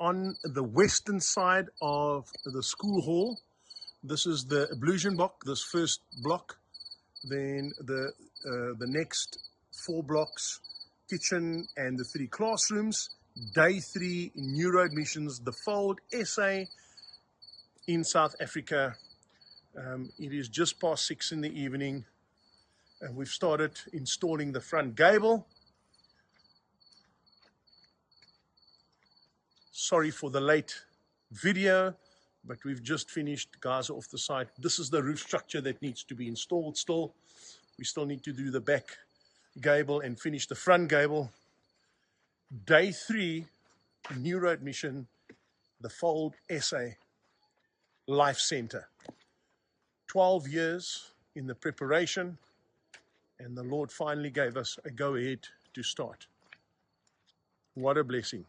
on the western side of the school hall. This is the ablution block, this first block. Then the next 4 blocks, kitchen and the 3 classrooms. Day 3, New Road Missions, the Fold SA in South Africa. It is just past 6 in the evening, and we've started installing the front gable. Sorry for the late video, but we've just finished. Guys are off the site. This is the roof structure that needs to be installed still. We still need to do the back gable and finish the front gable. Day 3, New Road Mission, the Fold SA Life Center. 12 years in the preparation, and the Lord finally gave us a go-ahead to start. What a blessing.